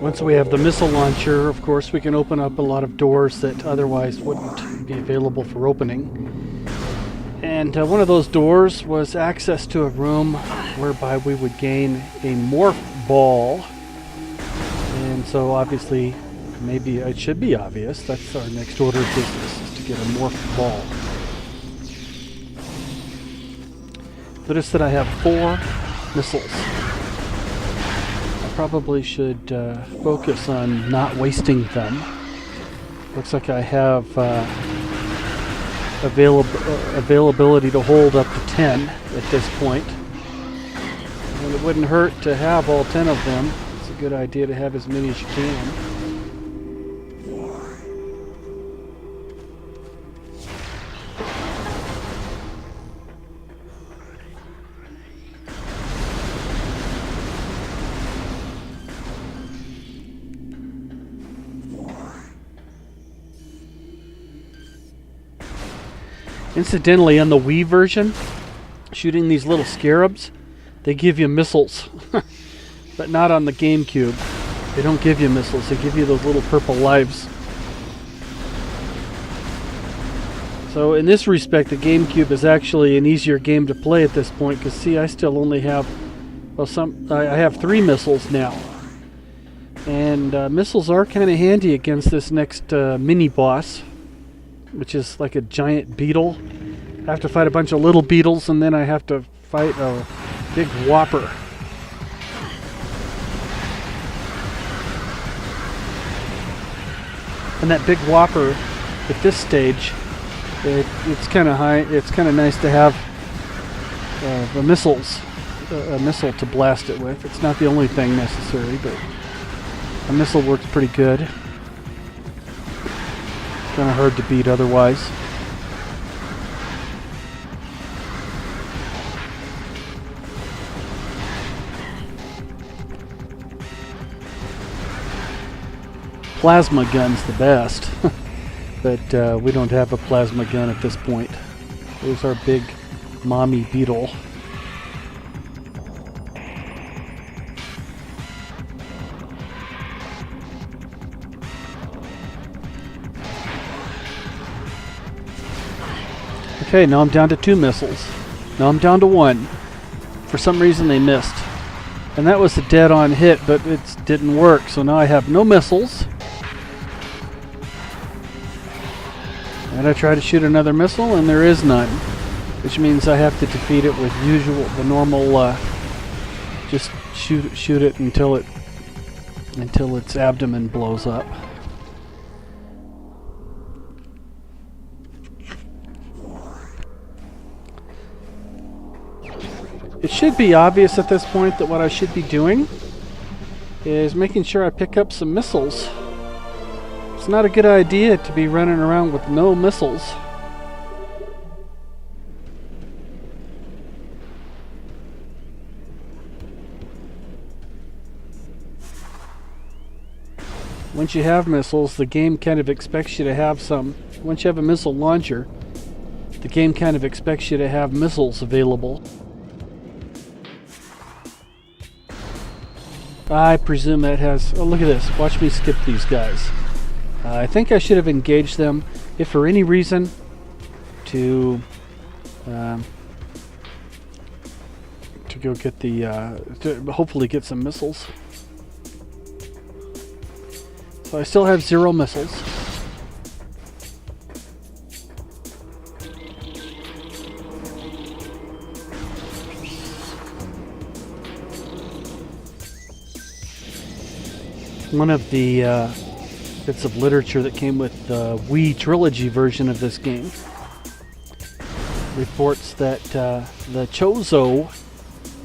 Once we have the missile launcher, of course, we can open up a lot of doors that otherwise wouldn't be available for opening. And one of those doors was access to a room whereby we would gain a Morph Ball. And so obviously, maybe it should be obvious, that's our next order of business, is to get a Morph Ball. Notice that I have 4 missiles. Probably should focus on not wasting them. Looks like I have availability to hold up to 10 at this point. And it wouldn't hurt to have all 10 of them. It's a good idea to have as many as you can. Incidentally, on the Wii version, shooting these little scarabs, they give you missiles. But not on the GameCube. They don't give you missiles, they give you those little purple lives. So in this respect, the GameCube is actually an easier game to play at this point, because see, I still only have, well, I have 3 missiles now. And missiles are kind of handy against this next mini-boss, which is like a giant beetle. I have to fight a bunch of little beetles, and then I have to fight a big whopper. And that big whopper, at this stage, it's kind of high. It's kind of nice to have the missiles, a missile to blast it with. It's not the only thing necessary, but a missile works pretty good. Kind of hard to beat otherwise. Plasma gun's the best, but we don't have a plasma gun at this point. There's our big mommy beetle. Okay, now I'm down to 2 missiles. Now I'm down to 1. For some reason they missed. And that was a dead-on hit, but it didn't work. So now I have no missiles. And I try to shoot another missile, and there is none. Which means I have to defeat it with the normal, just shoot it until its abdomen blows up. It should be obvious at this point that what I should be doing is making sure I pick up some missiles. It's not a good idea to be running around with no missiles. Once you have missiles, the game kind of expects you to have some. Once you have a missile launcher, the game kind of expects you to have missiles available. I presume that has... Oh, look at this. Watch me skip these guys. I think I should have engaged them, if for any reason, to go get the... to hopefully get some missiles. So I still have 0 missiles. One of the bits of literature that came with the Wii Trilogy version of this game reports that the Chozo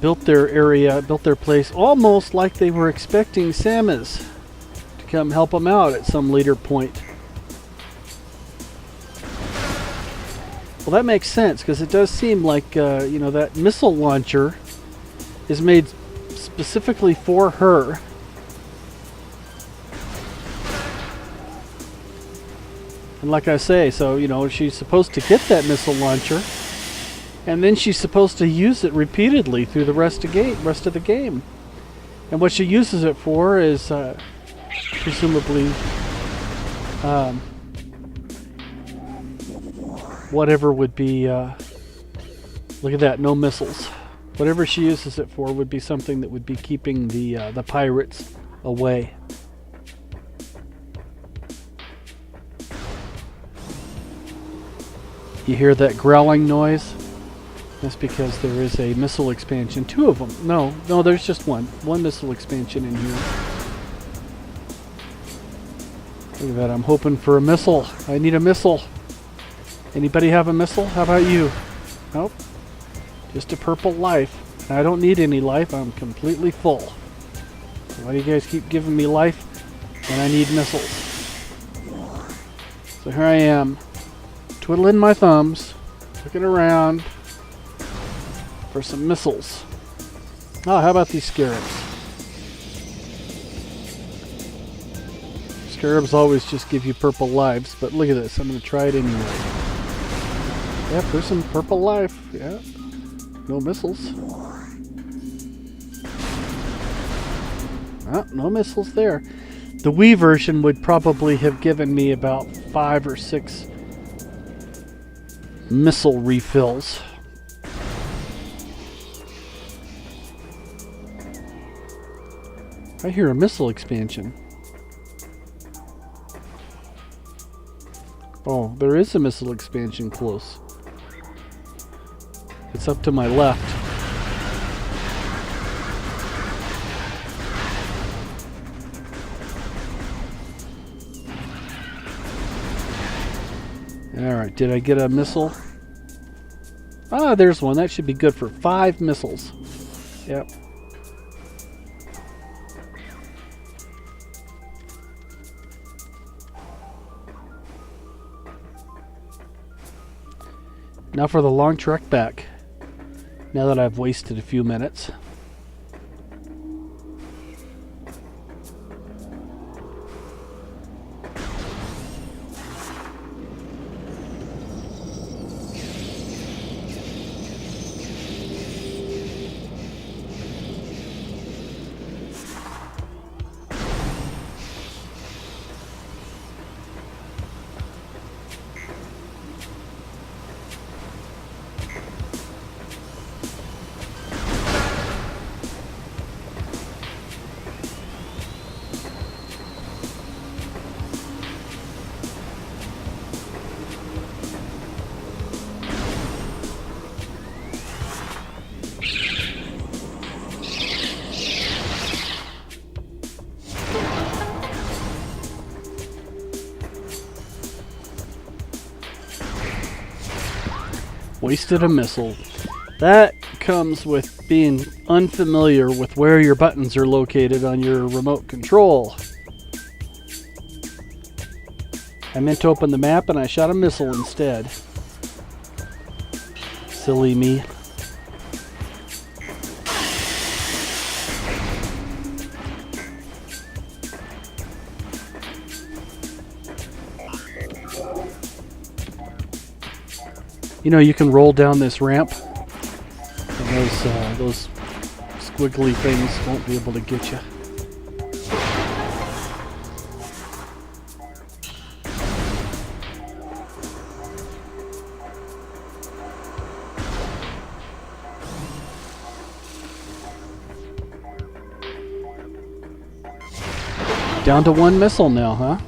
built their place almost like they were expecting Samus to come help them out at some later point. Well, that makes sense, because it does seem like that missile launcher is made specifically for her. And like I say, so, you know, she's supposed to get that missile launcher, and then she's supposed to use it repeatedly through the rest of the game. And what she uses it for is presumably whatever would be, look at that, no missiles. Whatever she uses it for would be something that would be keeping the pirates away. You hear that growling noise? That's because there is a missile expansion. 2 of them. No, there's just one. One missile expansion in here. Look at that, I'm hoping for a missile. I need a missile. Anybody have a missile? How about you? Nope. Just a purple life. I don't need any life. I'm completely full. So why do you guys keep giving me life when I need missiles? So here I am, twiddling my thumbs, looking around for some missiles. Oh, how about these scarabs? Scarabs always just give you purple lives, but look at this. I'm going to try it anyway. Yep, there's some purple life. Yeah. No missiles. Oh, no missiles there. The Wii version would probably have given me about 5 or 6 missile refills. I hear a missile expansion. Oh, there is a missile expansion close. It's up to my left. Alright, did I get a missile? Ah, there's one. That should be good for 5 missiles. Yep. Now for the long trek back. Now that I've wasted a few minutes. Wasted a missile. That comes with being unfamiliar with where your buttons are located on your remote control. I meant to open the map and I shot a missile instead. Silly me. You know, you can roll down this ramp, and those squiggly things won't be able to get you. Down to 1 missile now, huh?